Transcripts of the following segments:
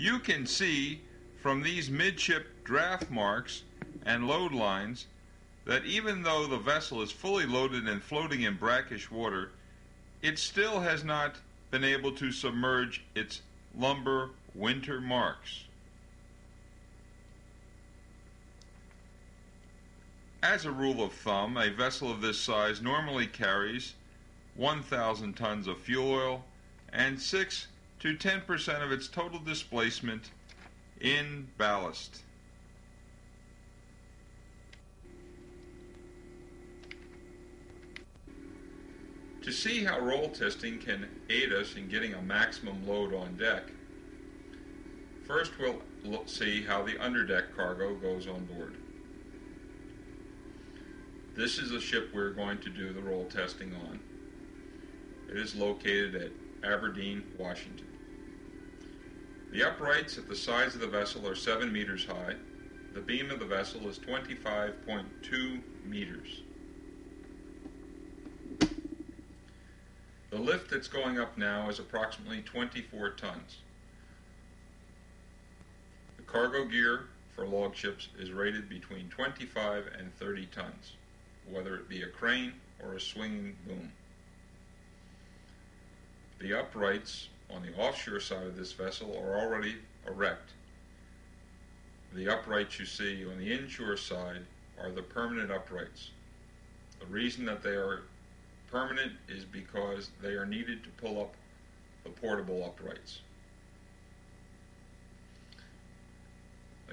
You can see from these midship draft marks and load lines that even though the vessel is fully loaded and floating in brackish water, it still has not been able to submerge its lumber winter marks. As a rule of thumb, a vessel of this size normally carries 1,000 tons of fuel oil and 6 to 10% of its total displacement in ballast. To see how roll testing can aid us in getting a maximum load on deck, first we'll see how the underdeck cargo goes on board. This is the ship we're going to do the roll testing on. It is located at Aberdeen, Washington. The uprights at the sides of the vessel are 7 meters high. The beam of the vessel is 25.2 meters. The lift that's going up now is approximately 24 tons. The cargo gear for log ships is rated between 25 and 30 tons, whether it be a crane or a swinging boom. The uprights on the offshore side of this vessel are already erect. The uprights you see on the inshore side are the permanent uprights. The reason that they are permanent is because they are needed to pull up the portable uprights.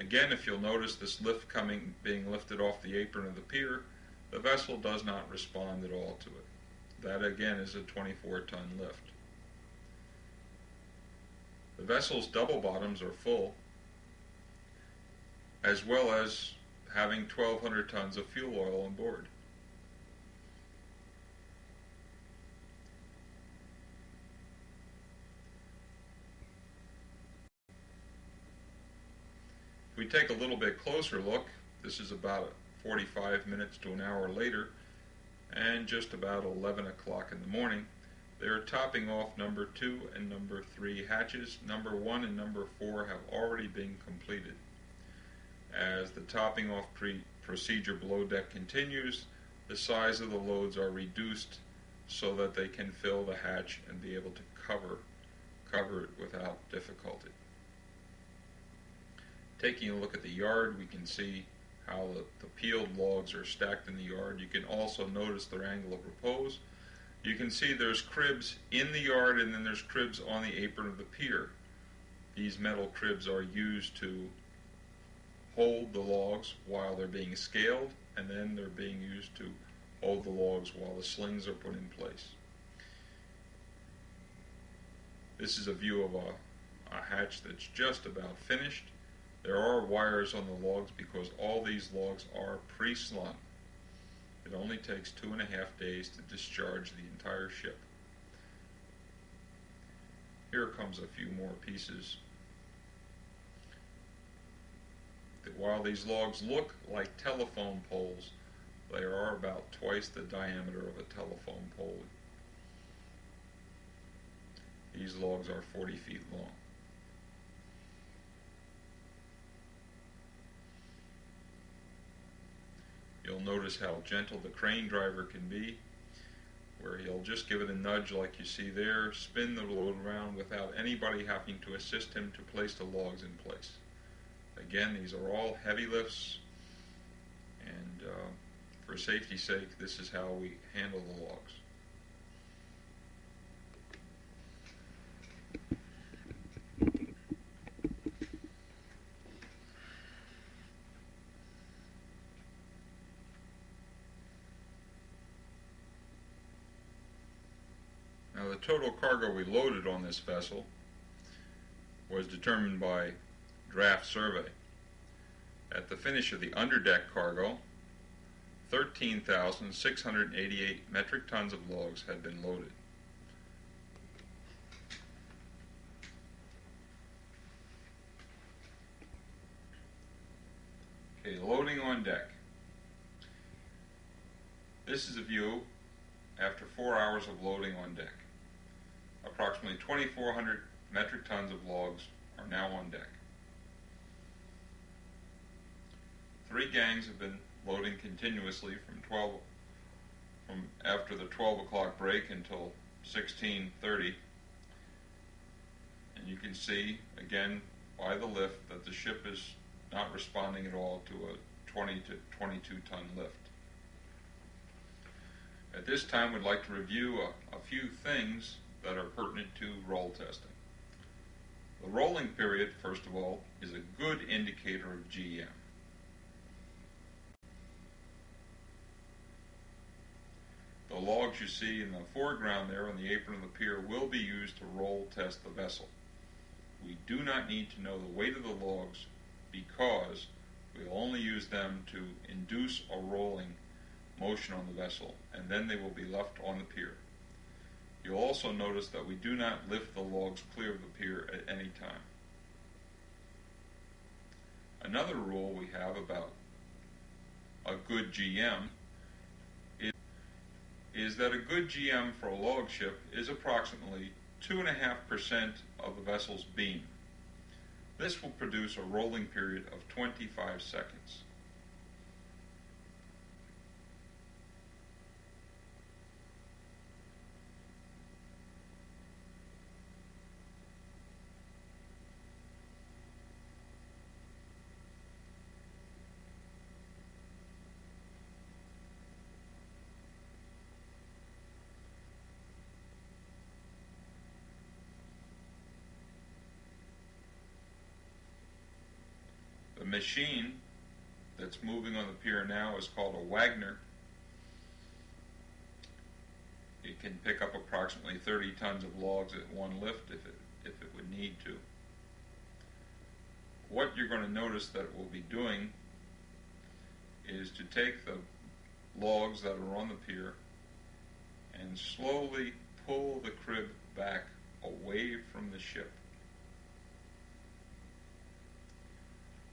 Again, if you'll notice this lift being lifted off the apron of the pier, the vessel does not respond at all to it. That again is a 24-ton lift. The vessel's double bottoms are full, as well as having 1,200 tons of fuel oil on board. If we take a little bit closer look, this is about 45 minutes to an hour later, and just about 11 o'clock in the morning. They are topping off number 2 and number 3 hatches. Number 1 and number 4 have already been completed. As the topping off procedure below deck continues, the size of the loads are reduced so that they can fill the hatch and be able to cover it without difficulty. Taking a look at the yard, we can see how the peeled logs are stacked in the yard. You can also notice their angle of repose. You can see there's cribs in the yard, and then there's cribs on the apron of the pier. These metal cribs are used to hold the logs while they're being scaled, and then they're being used to hold the logs while the slings are put in place. This is a view of a hatch that's just about finished. There are wires on the logs because all these logs are pre-slung. It only takes 2.5 days to discharge the entire ship. Here comes a few more pieces. While these logs look like telephone poles, they are about twice the diameter of a telephone pole. These logs are 40 feet long. You'll notice how gentle the crane driver can be, where he'll just give it a nudge like you see there, spin the load around without anybody having to assist him to place the logs in place. Again, these are all heavy lifts, and for safety's sake, this is how we handle the logs. Now, the total cargo we loaded on this vessel was determined by draft survey. At the finish of the underdeck cargo, 13,688 metric tons of logs had been loaded. Okay, loading on deck. This is a view after 4 hours of loading on deck. Approximately 2,400 metric tons of logs are now on deck. 3 gangs have been loading continuously from after the 12 o'clock break until 16:30, and you can see again by the lift that the ship is not responding at all to a 20 to 22 ton lift. At this time, we'd like to review a few things that are pertinent to roll testing. The rolling period, first of all, is a good indicator of GM. The logs you see in the foreground there on the apron of the pier will be used to roll test the vessel. We do not need to know the weight of the logs because we'll only use them to induce a rolling motion on the vessel, and then they will be left on the pier. You'll also notice that we do not lift the logs clear of the pier at any time. Another rule we have about a good GM is that a good GM for a log ship is approximately 2.5% of the vessel's beam. This will produce a rolling period of 25 seconds. The machine that's moving on the pier now is called a Wagner. It can pick up approximately 30 tons of logs at one lift if it would need to. What you're going to notice that it will be doing is to take the logs that are on the pier and slowly pull the crib back away from the ship.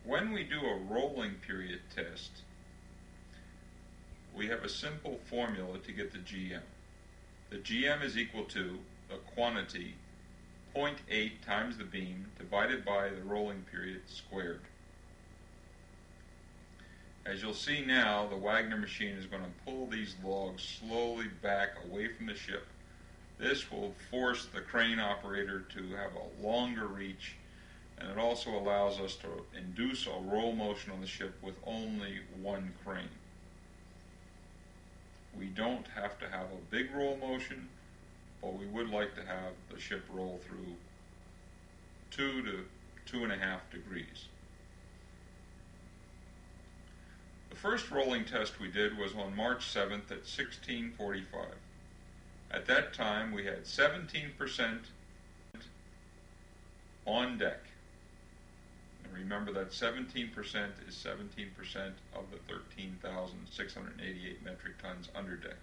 When we do a rolling period test, we have a simple formula to get the GM. The GM is equal to the quantity 0.8 times the beam divided by the rolling period squared. As you'll see now, the Wagner machine is going to pull these logs slowly back away from the ship. This will force the crane operator to have a longer reach, and it also allows us to induce a roll motion on the ship with only one crane. We don't have to have a big roll motion, but we would like to have the ship roll through 2 to 2.5 degrees. The first rolling test we did was on March 7th at 16:45. At that time, we had 17% on deck. Remember that 17% is 17% of the 13,688 metric tons under deck.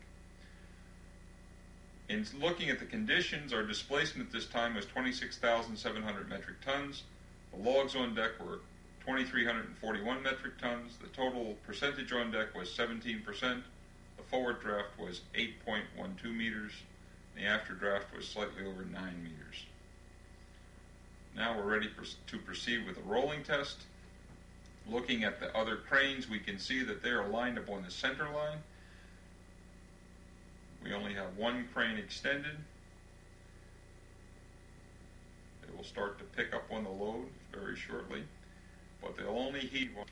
In looking at the conditions, our displacement at this time was 26,700 metric tons. The logs on deck were 2,341 metric tons. The total percentage on deck was 17%. The forward draft was 8.12 meters. The after draft was slightly over 9 meters. Now we're ready to proceed with the rolling test. Looking at the other cranes, we can see that they are lined up on the center line. We only have one crane extended. It will start to pick up on the load very shortly, but they'll only heat one.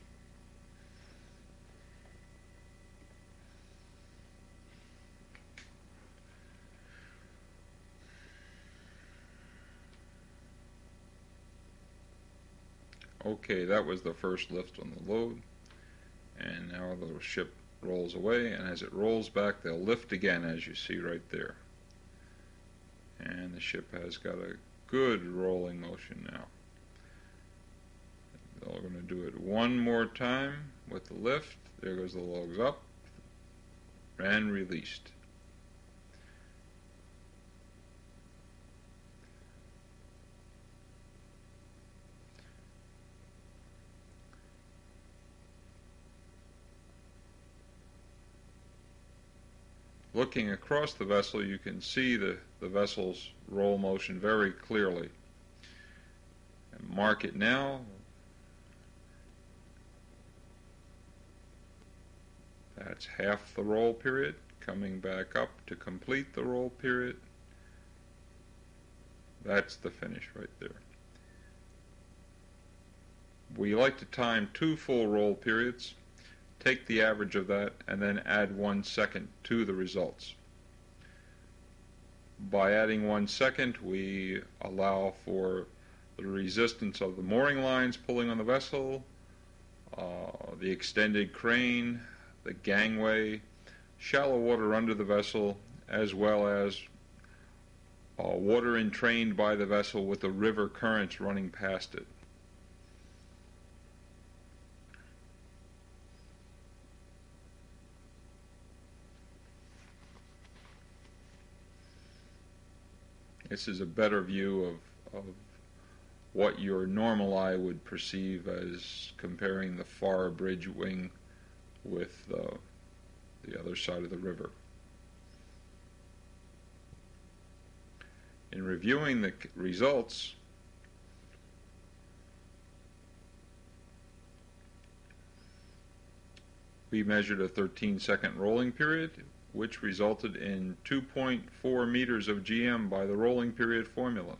Okay, that was the first lift on the load, and now the ship rolls away, and as it rolls back, they'll lift again, as you see right there. And the ship has got a good rolling motion now. They're going to do it one more time with the lift. There goes the logs up and released. Looking across the vessel, you can see the vessel's roll motion very clearly. And mark it now. That's half the roll period. Coming back up to complete the roll period. That's the finish right there. We like to time 2 full roll periods, take the average of that, and then add 1 second to the results. By adding 1 second, we allow for the resistance of the mooring lines pulling on the vessel, the extended crane, the gangway, shallow water under the vessel, as well as water entrained by the vessel with the river currents running past it. This is a better view of what your normal eye would perceive as comparing the far bridge wing with the other side of the river. In reviewing the results, we measured a 13-second rolling period, which resulted in 2.4 meters of GM by the rolling period formula.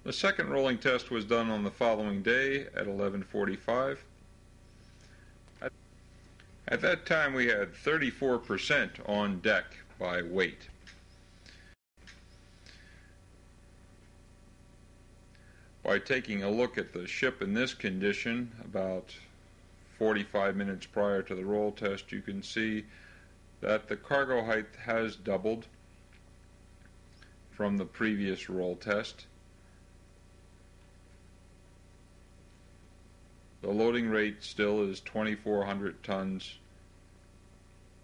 The second rolling test was done on the following day at 11:45. At that time we had 34% on deck by weight. By taking a look at the ship in this condition, about 45 minutes prior to the roll test, you can see that the cargo height has doubled from the previous roll test. The loading rate still is 2,400 tons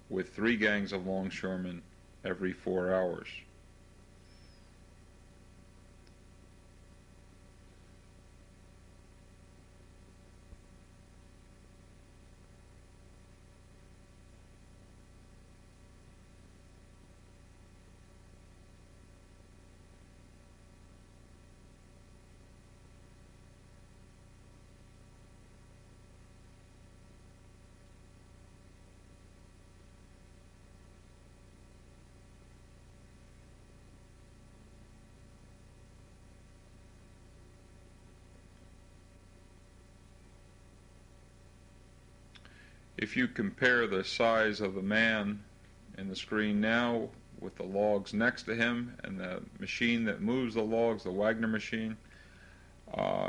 with 3 gangs of longshoremen every 4 hours. If you compare the size of the man in the screen now with the logs next to him and the machine that moves the logs, the Wagner machine,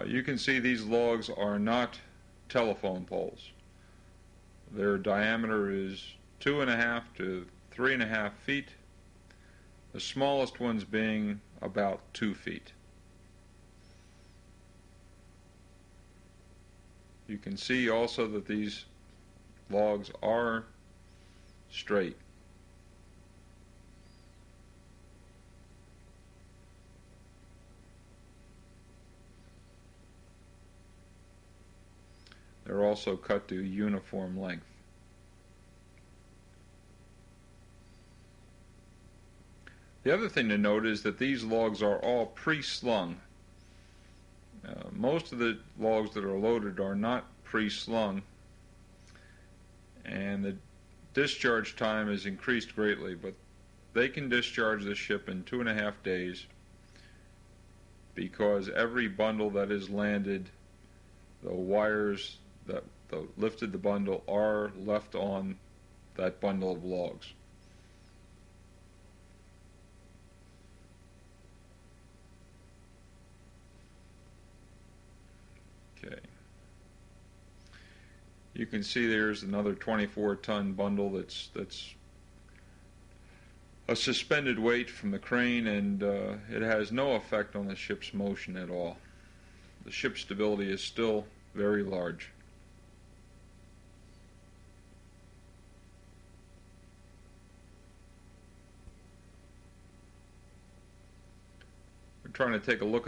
you can see these logs are not telephone poles. Their diameter is 2.5 to 3.5 feet, the smallest ones being about 2 feet. You can see also that these logs are straight. They're also cut to uniform length. The other thing to note is that these logs are all pre-slung. Most of the logs that are loaded are not pre-slung, and the discharge time is increased greatly, but they can discharge the ship in 2.5 days because every bundle that is landed, the wires that lifted the bundle are left on that bundle of logs. Okay. You can see there's another 24-ton bundle that's a suspended weight from the crane, and it has no effect on the ship's motion at all. The ship's stability is still very large. We're trying to take a look at